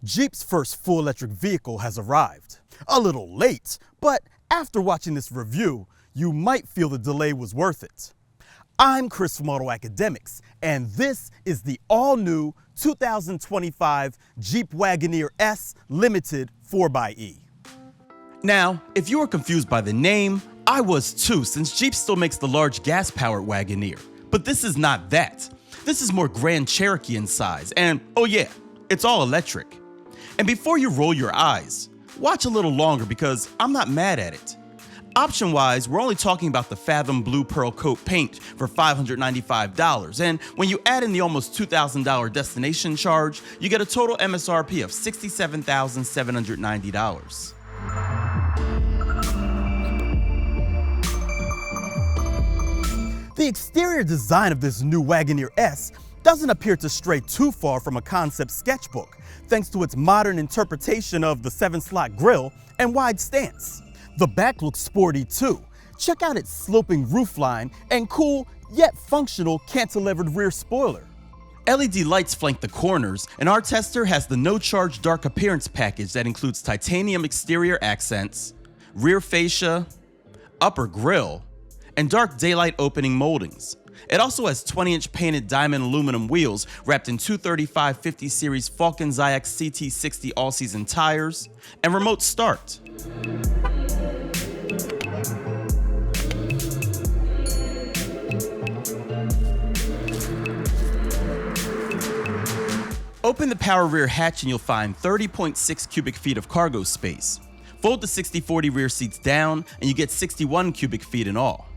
Jeep's first full electric vehicle has arrived. A little late, but after watching this review, you might feel the delay was worth it. I'm Chris from AutoAcademics, and this is the all-new 2025 Jeep Wagoneer S Limited 4xe. Now, if you were confused by the name, I was too, since Jeep still makes the large gas-powered Wagoneer. But this is not that. This is more Grand Cherokee in size, and oh yeah, it's all electric. And before you roll your eyes, watch a little longer because I'm not mad at it. Option-wise, we're only talking about the Fathom Blue Pearl Coat paint for $595, and when you add in the almost $2,000 destination charge, you get a total M.S.R.P of $67,790. The exterior design of this new Wagoneer S doesn't appear to stray too far from a concept sketchbook, thanks to its modern interpretation of the 7-slot grille and wide stance. The back looks sporty too. Check out its sloping roofline and cool yet functional cantilevered rear spoiler. LED lights flank the corners, and our tester has the no-charge dark appearance package that includes titanium exterior accents, rear fascia, upper grille, and dark daylight opening moldings. It also has 20-inch painted diamond aluminum wheels wrapped in 235/50 series Falken Zyax CT60 all-season tires, and remote start. Open the power rear hatch and you'll find 30.6 cubic feet of cargo space. Fold the 60/40 rear seats down and you get 61 cubic feet in all.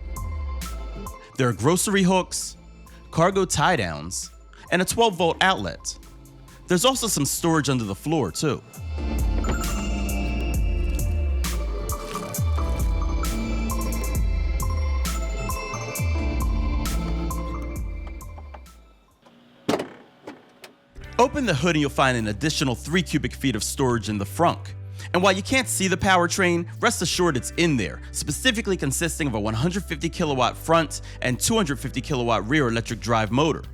There are grocery hooks, cargo tie-downs, and a 12-volt outlet. There's also some storage under the floor too. Open the hood and you'll find an additional 3 cubic feet of storage in the frunk. And while you can't see the powertrain, rest assured it's in there, specifically consisting of a 150 kilowatt front and 250 kilowatt rear electric drive motor.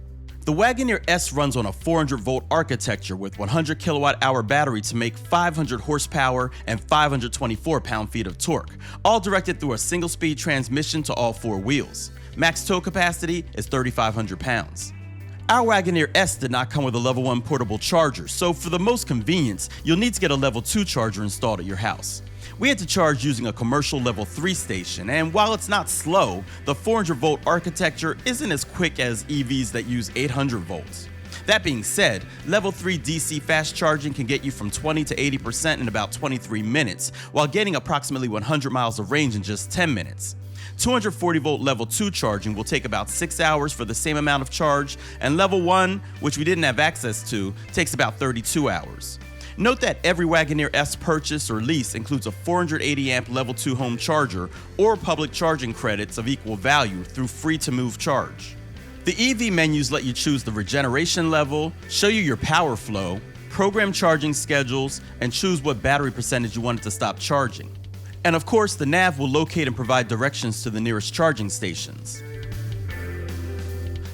The Wagoneer S runs on a 400 volt architecture with 100 kilowatt hour battery to make 500 horsepower and 524 pound-feet of torque, all directed through a single speed transmission to all 4 wheels. Max tow capacity is 3,500 pounds. Our Wagoneer S did not come with a level 1 portable charger, so for the most convenience, you'll need to get a level 2 charger installed at your house. We had to charge using a commercial level 3 station, and while it's not slow, the 400 volt architecture isn't as quick as EVs that use 800 volts. That being said, level 3 DC fast charging can get you from 20 to 80% in about 23 minutes, while getting approximately 100 miles of range in just 10 minutes. 240 volt level 2 charging will take about 6 hours for the same amount of charge, and level 1, which we didn't have access to, takes about 32 hours. Note that every Wagoneer S purchase or lease includes a 480 amp level 2 home charger or public charging credits of equal value through free to move charge. The EV menus let you choose the regeneration level, show you your power flow, program charging schedules, and choose what battery percentage you want it to stop charging. And of course, the nav will locate and provide directions to the nearest charging stations.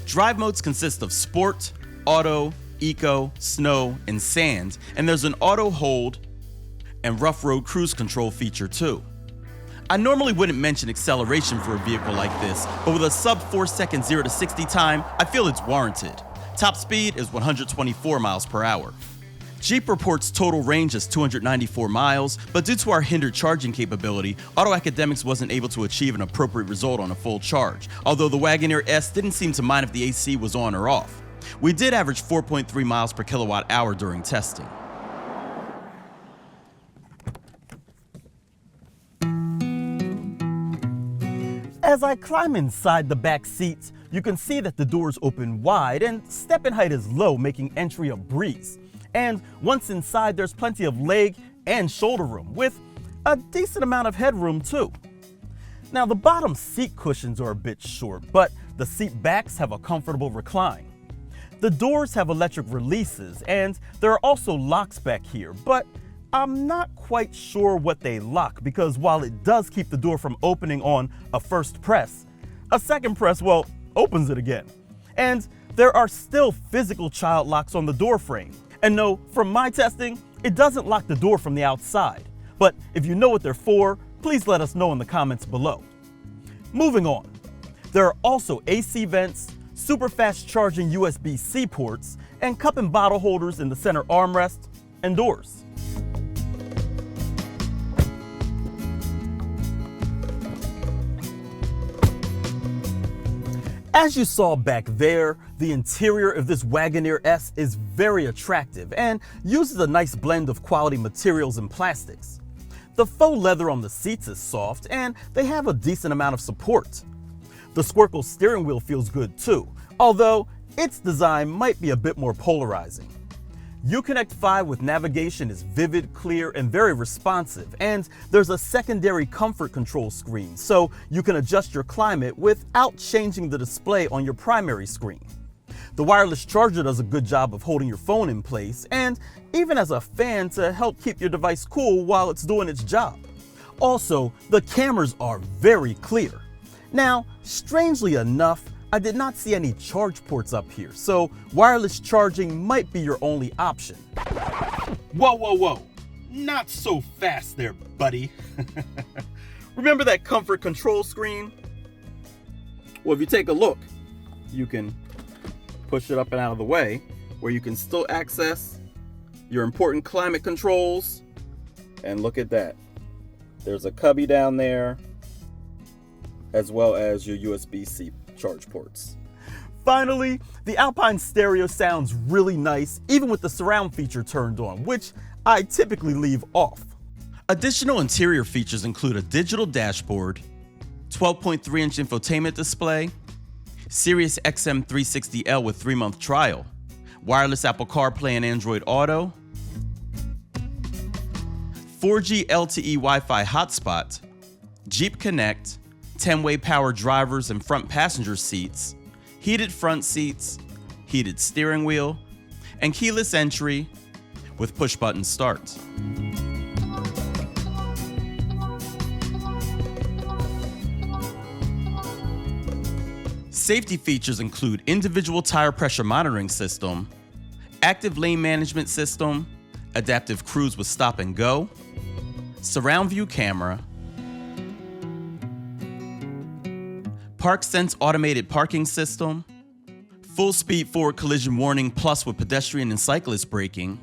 Drive modes consist of Sport, Auto, Eco, Snow, and Sand, and there's an Auto Hold and Rough Road Cruise Control feature too. I normally wouldn't mention acceleration for a vehicle like this, but with a sub 4 second 0 to 60 time, I feel it's warranted. Top speed is 124 miles per hour. Jeep reports total range as 294 miles, but due to our hindered charging capability, AutoAcademics wasn't able to achieve an appropriate result on a full charge, although the Wagoneer S didn't seem to mind if the AC was on or off. We did average 4.3 miles per kilowatt hour during testing. As I climb inside the back seats, you can see that the doors open wide and step-in height is low, making entry a breeze. And once inside, there's plenty of leg and shoulder room, with a decent amount of headroom too. Now, the bottom seat cushions are a bit short, but the seat backs have a comfortable recline. The doors have electric releases, and there are also locks back here, but I'm not quite sure what they lock, because while it does keep the door from opening on a first press, a second press, well, opens it again. And there are still physical child locks on the door frame. And no, from my testing, it doesn't lock the door from the outside. But if you know what they're for, please let us know in the comments below. Moving on, there are also AC vents, super fast charging USB-C ports, and cup and bottle holders in the center armrest and doors. As you saw back there, the interior of this Wagoneer S is very attractive and uses a nice blend of quality materials and plastics. The faux leather on the seats is soft and they have a decent amount of support. The Squircle steering wheel feels good too, although its design might be a bit more polarizing. Uconnect 5 with navigation is vivid, clear, and very responsive, and there's a secondary comfort control screen, so you can adjust your climate without changing the display on your primary screen. The wireless charger does a good job of holding your phone in place, and even has a fan to help keep your device cool while it's doing its job. Also, the cameras are very clear. Now, strangely enough, I did not see any charge ports up here, so wireless charging might be your only option. Whoa, whoa, whoa. Not so fast there, buddy. Remember that comfort control screen? Well, if you take a look, you can push it up and out of the way, where you can still access your important climate controls. And look at that. There's a cubby down there, as well as your USB-C charge ports. Finally, the Alpine stereo sounds really nice, even with the surround feature turned on, which I typically leave off. Additional interior features include a digital dashboard, 12.3-inch infotainment display, Sirius XM 360L with 3-month trial, wireless Apple CarPlay and Android Auto, 4G LTE Wi-Fi hotspot, Jeep Connect, 10-way power drivers and front passenger seats, heated front seats, heated steering wheel, and keyless entry with push-button start. Safety features include individual tire pressure monitoring system, active lane management system, adaptive cruise with stop and go, surround view camera, ParkSense automated parking system, full speed forward collision warning plus with pedestrian and cyclist braking,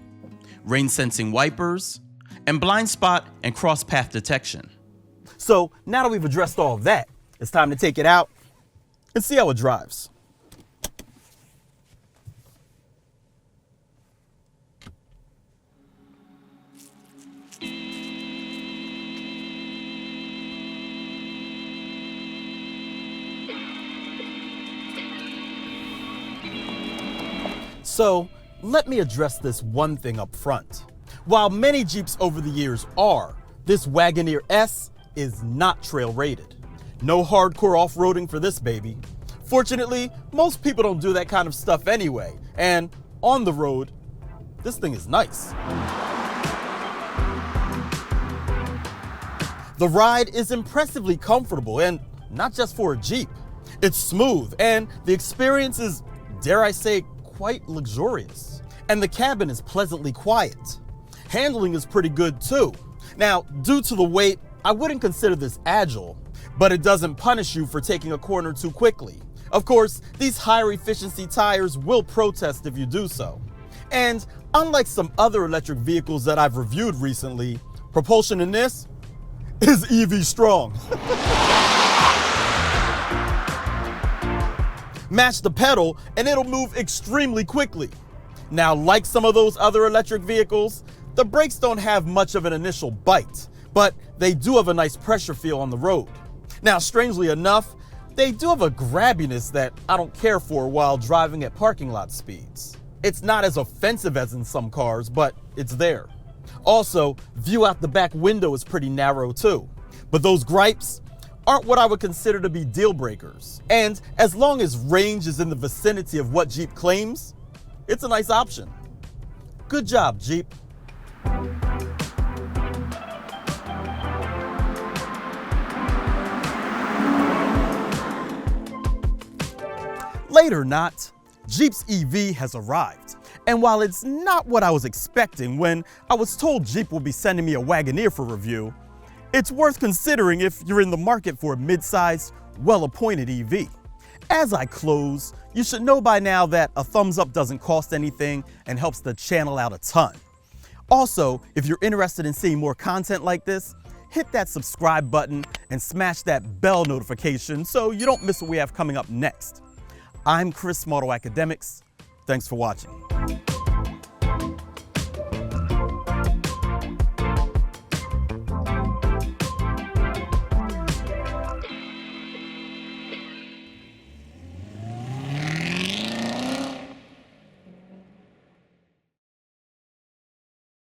rain sensing wipers, and blind spot and cross path detection. So now that we've addressed all of that, it's time to take it out and see how it drives. So let me address this one thing up front. While many Jeeps over the years are, this Wagoneer S is not trail rated. No hardcore off-roading for this baby. Fortunately, most people don't do that kind of stuff anyway, and on the road, this thing is nice. The ride is impressively comfortable, and not just for a Jeep. It's smooth, and the experience is, dare I say, quite luxurious. And the cabin is pleasantly quiet. Handling is pretty good too. Now, due to the weight, I wouldn't consider this agile, but it doesn't punish you for taking a corner too quickly. Of course, these higher efficiency tires will protest if you do so. And unlike some other electric vehicles that I've reviewed recently, propulsion in this is EV strong. Match the pedal and it'll move extremely quickly. Now, like some of those other electric vehicles, the brakes don't have much of an initial bite, but they do have a nice pressure feel on the road. Now, strangely enough, they do have a grabbiness that I don't care for while driving at parking lot speeds. It's not as offensive as in some cars, but it's there. Also, view out the back window is pretty narrow too. But those gripes aren't what I would consider to be deal breakers. And as long as range is in the vicinity of what Jeep claims, it's a nice option. Good job, Jeep. Late or not, Jeep's EV has arrived. And while it's not what I was expecting when I was told Jeep will be sending me a Wagoneer for review, it's worth considering if you're in the market for a mid-sized, well-appointed EV. As I close, you should know by now that a thumbs up doesn't cost anything and helps the channel out a ton. Also, if you're interested in seeing more content like this, hit that subscribe button and smash that bell notification so you don't miss what we have coming up next. I'm Chris from AutoAcademics. Thanks for watching.